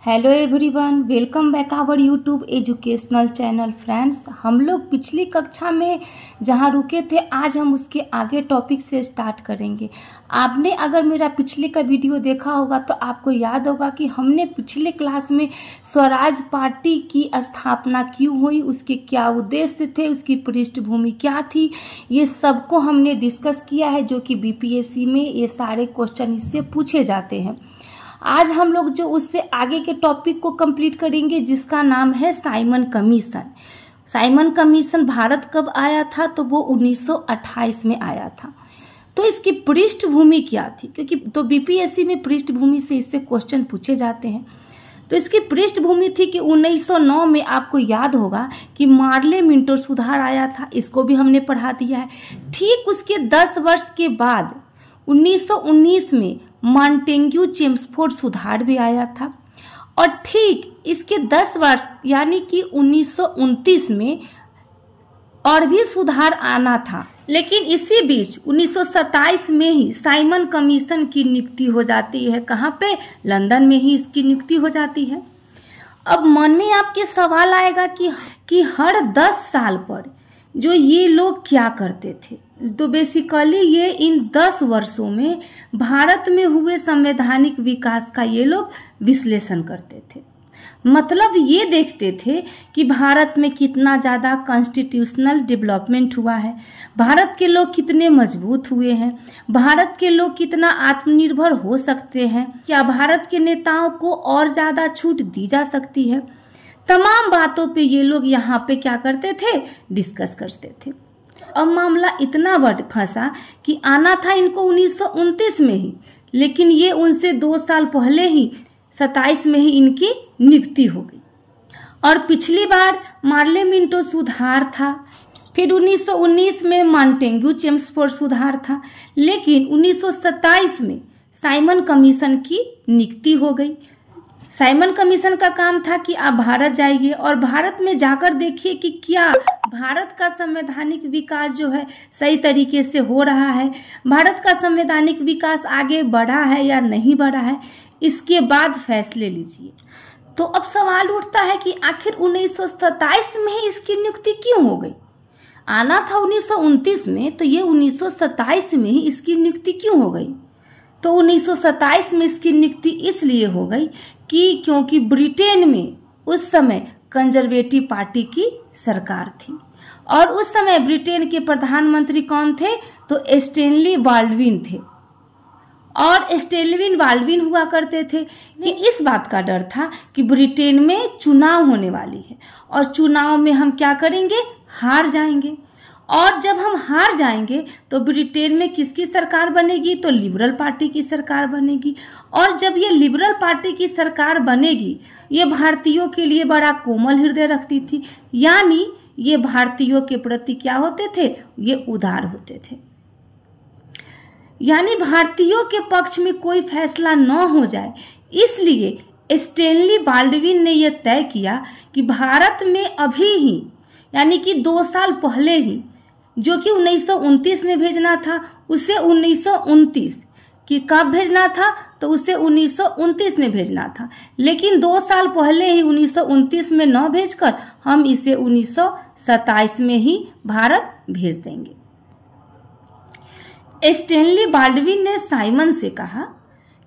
Hello everyone, welcome back our YouTube educational channel. Friends, हम लोग पिछली कक्षा में जहां रुके थे आज हम उसके आगे टॉपिक से स्टार्ट करेंगे। आपने अगर मेरा पिछले का वीडियो देखा होगा तो आपको याद होगा कि हमने पिछले क्लास में स्वराज पार्टी की स्थापना क्यों हुई, उसके क्या उद्देश्य थे, उसकी पृष्ठभूमि क्या थी, ये सबको हमने डिस्कस किया है, जो कि बीपीएससी में ये सारे क्वेश्चन इससे पूछे जाते हैं। आज हम लोग जो उससे आगे के टॉपिक को कंप्लीट करेंगे जिसका नाम है Simon commission. Simon commission Bharat कब आया था? तो वो 1928 में आया था। तो इसकी पृष्ठभूमि क्या थी? क्योंकि तो बीपीएससी में पृष्ठभूमि से इससे क्वेश्चन पूछे जाते हैं। तो इसकी पृष्ठभूमि थी कि 1909 में आपको याद होगा कि मार्ले मिंटो सुधार आया था, इसको भी हमने पढ़ा दिया है। ठीक उसके 10 वर्ष के बाद 1919 में मॉन्टेग्यू चेम्सफोर्ड सुधार भी आया था और ठीक इसके 10 वर्ष यानी कि 1929 में और भी सुधार आना था। लेकिन इसी बीच 1927 में ही साइमन कमीशन की नियुक्ति हो जाती है। कहाँ पे? लंदन में ही इसकी नियुक्ति हो जाती है। अब मन में आपके सवाल आएगा कि हर 10 साल पर जो ये लोग क्या करते थे। तो बेसिकली ये इन 10 वर्षों में भारत में हुए संवैधानिक विकास का ये लोग विश्लेषण करते थे। मतलब ये देखते थे कि भारत में कितना ज़्यादा कॉन्स्टिट्यूशनल डेवलपमेंट हुआ है, भारत के लोग कितने मजबूत हुए हैं, भारत के लोग कितना आत्मनिर्भर हो सकते हैं, क्या भारत के नेताओं को और ज़्यादा छूट दी जा सकती है। तमाम बातों पे ये लोग यहाँ पे क्या करते थे? डिस्कस करते थे। अब मामला इतना बढ़ फंसा कि आना था इनको 1929 में ही, लेकिन ये उनसे 2 साल पहले ही 27 में ही इनकी नियुक्ति हो गई। और पिछली बार मार्ले मिंटो सुधार था, फिर 1919 में मॉन्टेग्यू चेम्सफोर्ड सुधार था, लेकिन 1927 में साइमन कमीशन की नियुक्ति हो गई। साइमन कमीशन का काम था कि आप भारत जाइए और भारत में जाकर देखिए कि क्या भारत का संवैधानिक विकास जो है सही तरीके से हो रहा है, भारत का संवैधानिक विकास आगे बढ़ा है या नहीं बढ़ा है, इसके बाद फैसले लीजिए। तो अब सवाल उठता है कि आखिर 1927 में ही इसकी नियुक्ति क्यों हो गई? आना था 1929 में, तो ये 1927 में ही इसकी नियुक्ति क्यों हो गई? तो 1927 में इसकी नियुक्ति इसलिए हो गई कि क्योंकि ब्रिटेन में उस समय कंजर्वेटिव पार्टी की सरकार थी और उस समय ब्रिटेन के प्रधानमंत्री कौन थे? तो स्टैनली बाल्डविन थे। और स्टैनली बाल्डविन हुआ करते थे कि इस बात का डर था कि ब्रिटेन में चुनाव होने वाली है और चुनाव में हम क्या करेंगे? हार जाएंगे। और जब हम हार जाएंगे तो ब्रिटेन में किसकी सरकार बनेगी? तो लिबरल पार्टी की सरकार बनेगी। और जब ये लिबरल पार्टी की सरकार बनेगी, ये भारतीयों के लिए बड़ा कोमल हृदय रखती थी, यानी ये भारतीयों के प्रति क्या होते थे? ये उदार होते थे। यानी भारतीयों के पक्ष में कोई फैसला न हो जाए, इसलिए स्टैनली बाल्डविन ने यह तय किया कि भारत में अभी ही यानी कि 2 साल पहले ही, जो कि 1929 में भेजना था, उसे 1929 कि कब भेजना था? तो उसे 1929 में भेजना था, लेकिन 2 साल पहले ही 1929 में न भेजकर हम इसे 1927 में ही भारत भेज देंगे। स्टैनली बाल्डविन ने साइमन से कहा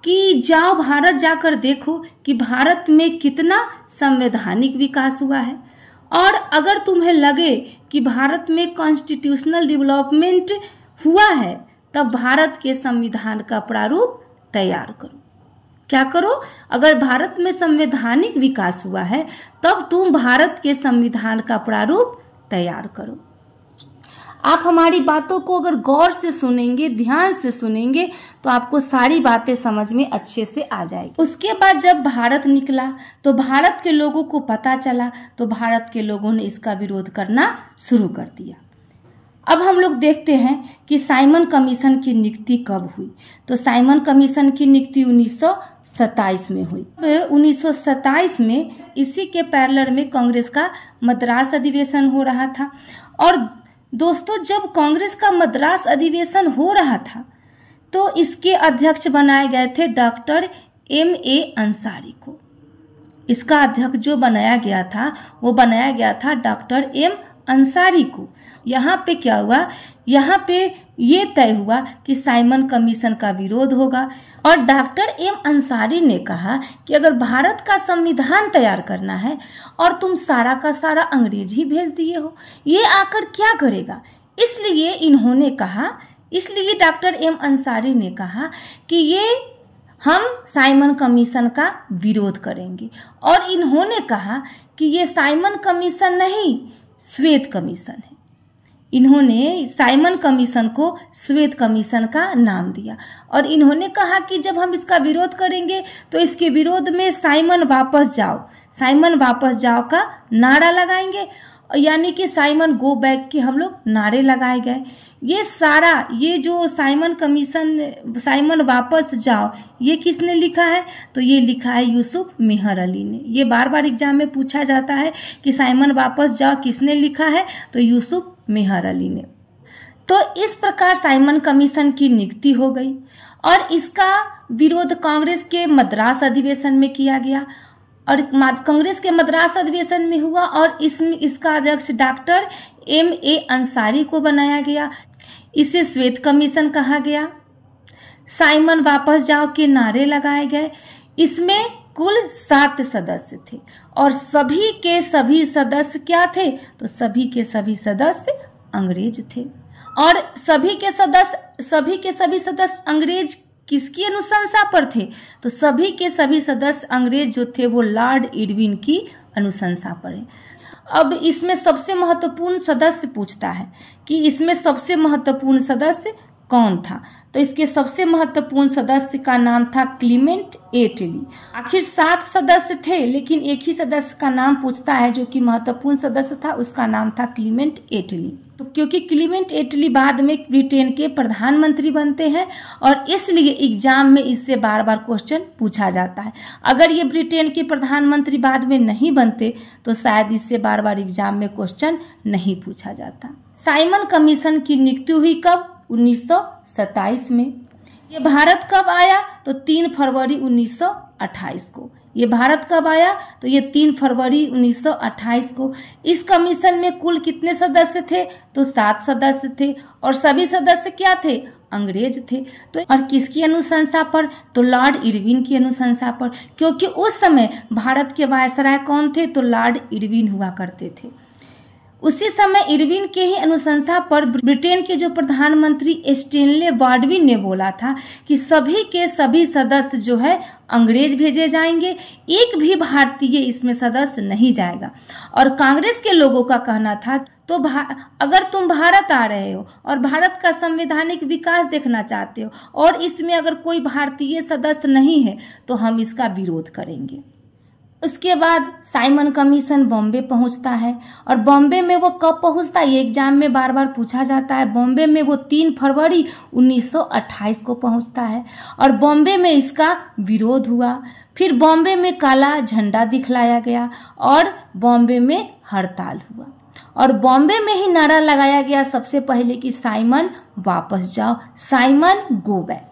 कि जाओ भारत जाकर देखो कि भारत में कितना संवैधानिक विकास हुआ है, और अगर तुम्हें लगे कि भारत में कॉन्स्टिट्यूशनल डेवलपमेंट हुआ है तब भारत के संविधान का प्रारूप तैयार करो। क्या करो? अगर भारत में संवैधानिक विकास हुआ है तब तुम भारत के संविधान का प्रारूप तैयार करो। आप हमारी बातों को अगर गौर से सुनेंगे, ध्यान से सुनेंगे, तो आपको सारी बातें समझ में अच्छे से आ जाएगी। उसके बाद जब भारत निकला तो भारत के लोगों को पता चला, तो भारत के लोगों ने इसका विरोध करना शुरू कर दिया। अब हम लोग देखते हैं कि साइमन कमीशन की नियुक्ति कब हुई। तो साइमन कमीशन की नियुक्ति 1927 में हुई। 1927 में इसी के पैरेलल में कांग्रेस का मद्रास अधिवेशन हो रहा था। और दोस्तों, जब कांग्रेस का मद्रास अधिवेशन हो रहा था तो इसके अध्यक्ष बनाए गए थे डॉक्टर M.A. अंसारी को। इसका अध्यक्ष जो बनाया गया था वो बनाया गया था डॉक्टर एम अंसारी को। यहाँ पे क्या हुआ, यहाँ पे ये तय हुआ कि साइमन कमीशन का विरोध होगा और डॉक्टर एम अंसारी ने कहा कि अगर भारत का संविधान तैयार करना है और तुम सारा का सारा अंग्रेज ही भेज दिए हो, ये आकर क्या करेगा। इसलिए डॉक्टर एम अंसारी ने कहा कि ये हम साइमन कमीशन का विरोध करेंगे और इन्होंने कहा कि ये साइमन कमीशन नहीं, श्वेत कमीशन है। इन्होंने साइमन कमीशन को श्वेत कमीशन का नाम दिया और इन्होंने कहा कि जब हम इसका विरोध करेंगे तो इसके विरोध में साइमन वापस जाओ का नारा लगाएंगे, यानी कि साइमन गो बैक के हम लोग नारे लगाए गए। ये जो साइमन कमीशन, साइमन वापस जाओ, ये किसने लिखा है, तो ये लिखा है यूसुफ मेहर अली ने। ये बार बार एग्जाम में पूछा जाता है कि साइमन वापस जाओ किसने लिखा है, तो यूसुफ मेहर अली ने। तो इस प्रकार साइमन कमीशन की नियुक्ति हो गई और इसका विरोध कांग्रेस के मद्रास अधिवेशन में किया गया और कांग्रेस के मद्रास अधिवेशन में हुआ और इसका अध्यक्ष डॉक्टर एम ए अंसारी को बनाया गया। इसे श्वेत कमीशन कहा गया। साइमन वापस जाओ के नारे लगाए गए। इसमें कुल 7 सदस्य थे और सभी के सभी सदस्य क्या थे, तो सभी के सभी सदस्य अंग्रेज थे और सभी के सभी सदस्य अंग्रेज किसकी अनुशंसा पर थे, तो सभी के सभी सदस्य अंग्रेज जो थे वो लॉर्ड इरविन की अनुशंसा पर है। अब इसमें सबसे महत्वपूर्ण सदस्य पूछता है कि इसमें सबसे महत्वपूर्ण सदस्य कौन था, तो इसके सबसे महत्वपूर्ण सदस्य का नाम था क्लीमेंट एटली। आखिर 7 सदस्य थे लेकिन एक ही सदस्य का नाम पूछता है जो कि महत्वपूर्ण सदस्य था, उसका नाम था क्लीमेंट एटली। तो क्योंकि क्लीमेंट एटली बाद में ब्रिटेन के प्रधानमंत्री बनते हैं और इसलिए एग्जाम में इससे बार बार क्वेश्चन पूछा जाता है। अगर ये ब्रिटेन के प्रधानमंत्री बाद में नहीं बनते तो शायद इससे बार बार एग्जाम में क्वेश्चन नहीं पूछा जाता। साइमन कमीशन की नियुक्ति हुई कब, 1927 में। ये भारत कब आया, तो 3 फरवरी 1928 को। ये भारत कब आया, तो ये 3 फरवरी 1928 को। इस कमीशन में कुल कितने सदस्य थे, तो 7 सदस्य थे और सभी सदस्य क्या थे, अंग्रेज थे। तो और किसकी अनुशंसा पर, तो लॉर्ड इरविन की अनुशंसा पर, क्योंकि उस समय भारत के वायसराय कौन थे, तो लॉर्ड इरविन हुआ करते थे। उसी समय इरविन के ही अनुशंसा पर ब्रिटेन के जो प्रधानमंत्री स्टैनले बाल्डविन ने बोला था कि सभी के सभी सदस्य जो है अंग्रेज भेजे जाएंगे, एक भी भारतीय इसमें सदस्य नहीं जाएगा। और कांग्रेस के लोगों का कहना था तो अगर तुम भारत आ रहे हो और भारत का संवैधानिक विकास देखना चाहते हो और इसमें अगर कोई भारतीय सदस्य नहीं है तो हम इसका विरोध करेंगे। उसके बाद साइमन कमीशन बॉम्बे पहुंचता है और बॉम्बे में वो कब पहुंचता है, ये एग्जाम में बार बार पूछा जाता है। बॉम्बे में वो 3 फरवरी 1928 को पहुंचता है और बॉम्बे में इसका विरोध हुआ। फिर बॉम्बे में काला झंडा दिखलाया गया और बॉम्बे में हड़ताल हुआ और बॉम्बे में ही नारा लगाया गया सबसे पहले कि साइमन वापस जाओ, साइमन गो बैक।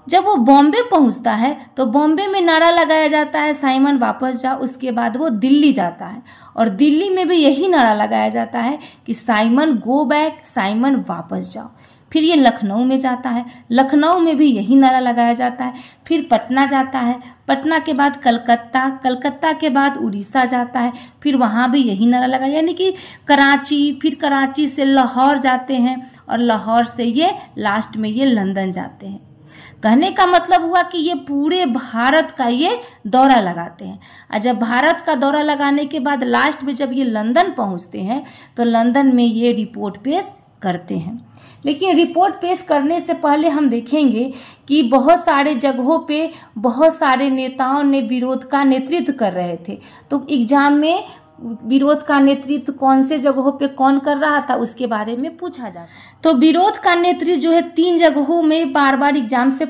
जब वो बॉम्बे पहुंचता है तो बॉम्बे में नारा लगाया जाता है साइमन वापस जाओ। उसके बाद वो दिल्ली जाता है और दिल्ली में भी यही नारा लगाया जाता है कि साइमन गो बैक, साइमन वापस जाओ। फिर ये लखनऊ में जाता है, लखनऊ में भी यही नारा लगाया जाता है। फिर पटना जाता है, पटना के बाद कलकत्ता, कलकत्ता के बाद उड़ीसा जाता है, फिर वहाँ भी यही नारा लगाया, यानी कि कराची, फिर कराची से लाहौर जाते हैं और लाहौर से ये लास्ट में ये लंदन जाते हैं। कहने का मतलब हुआ कि ये पूरे भारत का ये दौरा लगाते हैं और जब भारत का दौरा लगाने के बाद लास्ट में जब ये लंदन पहुंचते हैं तो लंदन में ये रिपोर्ट पेश करते हैं। लेकिन रिपोर्ट पेश करने से पहले हम देखेंगे कि बहुत सारे जगहों पे बहुत सारे नेताओं ने विरोध का नेतृत्व कर रहे थे। तो एग्जाम में विरोध का नेतृत्व कौन से जगहों पे कौन कर रहा था उसके बारे में पूछा जाता। तो विरोध का नेतृत्व जो है 3 जगहों में बार बार एग्जाम से,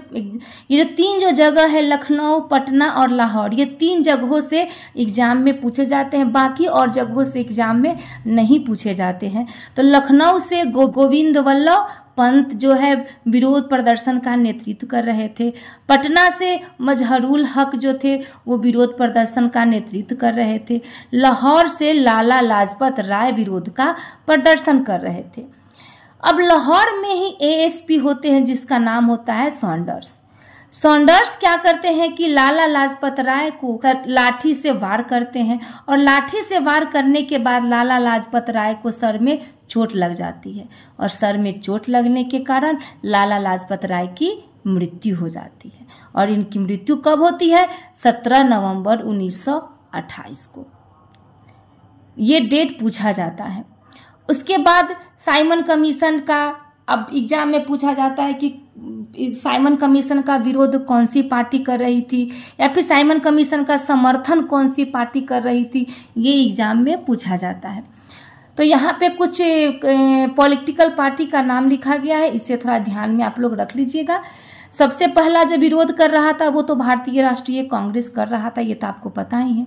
ये 3 जो जगह है लखनऊ, पटना और लाहौर, ये 3 जगहों से एग्जाम में पूछे जाते हैं, बाकी और जगहों से एग्जाम में नहीं पूछे जाते हैं। तो लखनऊ से गोविंद वल्लभ पंत जो है विरोध प्रदर्शन का नेतृत्व कर रहे थे। पटना से मजहरुल हक जो थे वो विरोध प्रदर्शन का नेतृत्व कर रहे थे। लाहौर से लाला लाजपत राय विरोध का प्रदर्शन कर रहे थे। अब लाहौर में ही एएसपी होते हैं जिसका नाम होता है सॉन्डर्स। सॉन्डर्स क्या करते हैं कि लाला लाजपत राय को लाठी से वार करते हैं और लाठी से वार करने के बाद लाला लाजपत राय को सर में चोट लग जाती है और सर में चोट लगने के कारण लाला लाजपत राय की मृत्यु हो जाती है। और इनकी मृत्यु कब होती है? 17 नवंबर 1928 को। ये डेट पूछा जाता है। उसके बाद साइमन कमीशन का, अब एग्जाम में पूछा जाता है कि साइमन कमीशन का विरोध कौन सी पार्टी कर रही थी या फिर साइमन कमीशन का समर्थन कौन सी पार्टी कर रही थी, ये एग्जाम में पूछा जाता है। तो यहाँ पे कुछ पॉलिटिकल पार्टी का नाम लिखा गया है, इसे थोड़ा ध्यान में आप लोग रख लीजिएगा। सबसे पहला जो विरोध कर रहा था वो तो भारतीय राष्ट्रीय कांग्रेस कर रहा था, ये तो आपको पता ही है।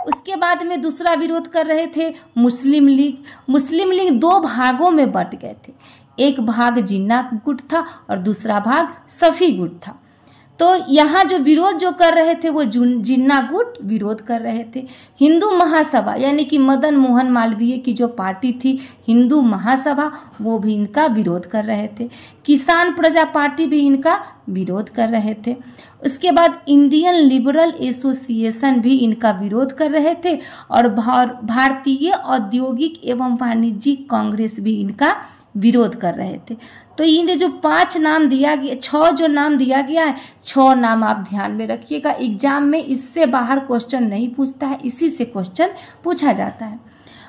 उसके बाद में दूसरा विरोध कर रहे थे मुस्लिम लीग। मुस्लिम लीग 2 भागों में बंट गए थे, एक भाग जिन्ना गुट था और दूसरा भाग सफ़ी गुट था। तो यहाँ जो विरोध जो कर रहे थे वो जिन्ना गुट विरोध कर रहे थे। हिंदू महासभा यानी कि मदन मोहन मालवीय की जो पार्टी थी हिंदू महासभा, वो भी इनका विरोध कर रहे थे। किसान प्रजा पार्टी भी इनका विरोध कर रहे थे। उसके बाद इंडियन लिबरल एसोसिएशन भी इनका विरोध कर रहे थे और भारतीय औद्योगिक एवं वाणिज्यिक कांग्रेस भी इनका विरोध कर रहे थे। तो इन्हें जो 5 नाम दिया गया, 6 जो नाम दिया गया है, 6 नाम आप ध्यान में रखिएगा। एग्जाम में इससे बाहर क्वेश्चन नहीं पूछता है, इसी से क्वेश्चन पूछा जाता है।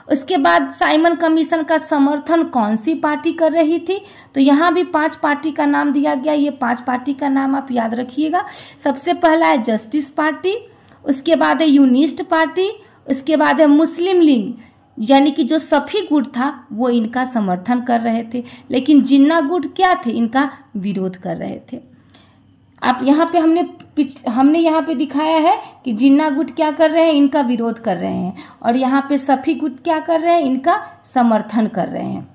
उसके बाद साइमन कमीशन का समर्थन कौन सी पार्टी कर रही थी, तो यहाँ भी 5 पार्टी का नाम दिया गया। ये 5 पार्टी का नाम आप याद रखिएगा। सबसे पहला है जस्टिस पार्टी, उसके बाद है यूनिस्ट पार्टी, उसके बाद है मुस्लिम लीग यानी कि जो सफ़ी गुट था वो इनका समर्थन कर रहे थे, लेकिन जिन्ना गुट क्या थे, इनका विरोध कर रहे थे। आप यहाँ पे हमने यहाँ पे दिखाया है कि जिन्ना गुट क्या कर रहे हैं, इनका विरोध कर रहे हैं, और यहाँ पे सफ़ी गुट क्या कर रहे हैं, इनका समर्थन कर रहे हैं।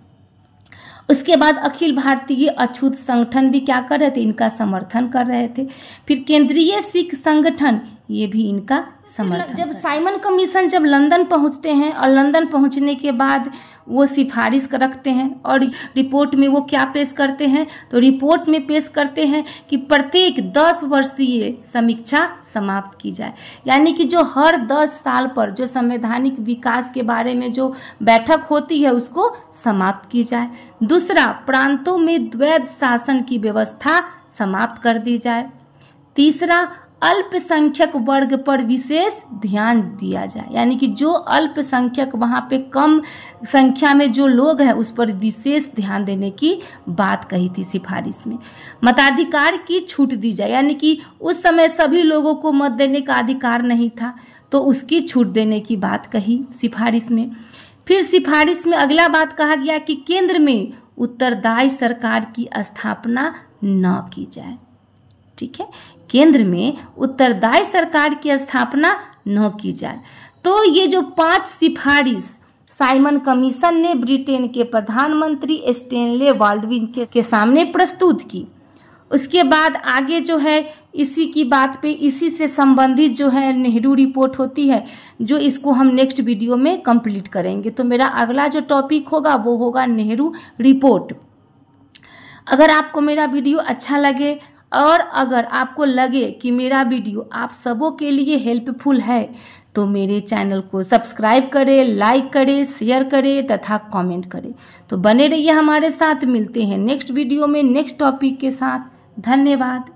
उसके बाद अखिल भारतीय अछूत संगठन भी क्या कर रहे थे, इनका समर्थन कर रहे थे। फिर केंद्रीय सिख संगठन, ये भी इनका समर्थन। जब साइमन कमीशन जब लंदन पहुंचते हैं और लंदन पहुंचने के बाद वो सिफारिश रखते हैं और रिपोर्ट में वो क्या पेश करते हैं, तो रिपोर्ट में पेश करते हैं कि प्रत्येक 10 वर्षीय समीक्षा समाप्त की जाए, यानी कि जो हर 10 साल पर जो संवैधानिक विकास के बारे में जो बैठक होती है उसको समाप्त की जाए। दूसरा, प्रांतों में द्वैध शासन की व्यवस्था समाप्त कर दी जाए। तीसरा, अल्पसंख्यक वर्ग पर विशेष ध्यान दिया जाए, यानी कि जो अल्पसंख्यक वहाँ पे कम संख्या में जो लोग हैं उस पर विशेष ध्यान देने की बात कही थी सिफारिश में। मताधिकार की छूट दी जाए, यानी कि उस समय सभी लोगों को मत देने का अधिकार नहीं था, तो उसकी छूट देने की बात कही सिफारिश में। फिर सिफारिश में अगला बात कहा गया कि केंद्र में उत्तरदायी सरकार की स्थापना न की जाए। ठीक है, केंद्र में उत्तरदायी सरकार की स्थापना न की जाए। तो ये जो 5 सिफारिश साइमन कमीशन ने ब्रिटेन के प्रधानमंत्री स्टैनले बाल्डविन के सामने प्रस्तुत की। उसके बाद आगे जो है इसी की बात पे, इसी से संबंधित जो है नेहरू रिपोर्ट होती है, जो इसको हम नेक्स्ट वीडियो में कंप्लीट करेंगे। तो मेरा अगला जो टॉपिक होगा वो होगा नेहरू रिपोर्ट। अगर आपको मेरा वीडियो अच्छा लगे और अगर आपको लगे कि मेरा वीडियो आप सबों के लिए हेल्पफुल है, तो मेरे चैनल को सब्सक्राइब करें, लाइक करें, शेयर करें तथा कमेंट करें। तो बने रहिए हमारे साथ, मिलते हैं नेक्स्ट वीडियो में नेक्स्ट टॉपिक के साथ। धन्यवाद।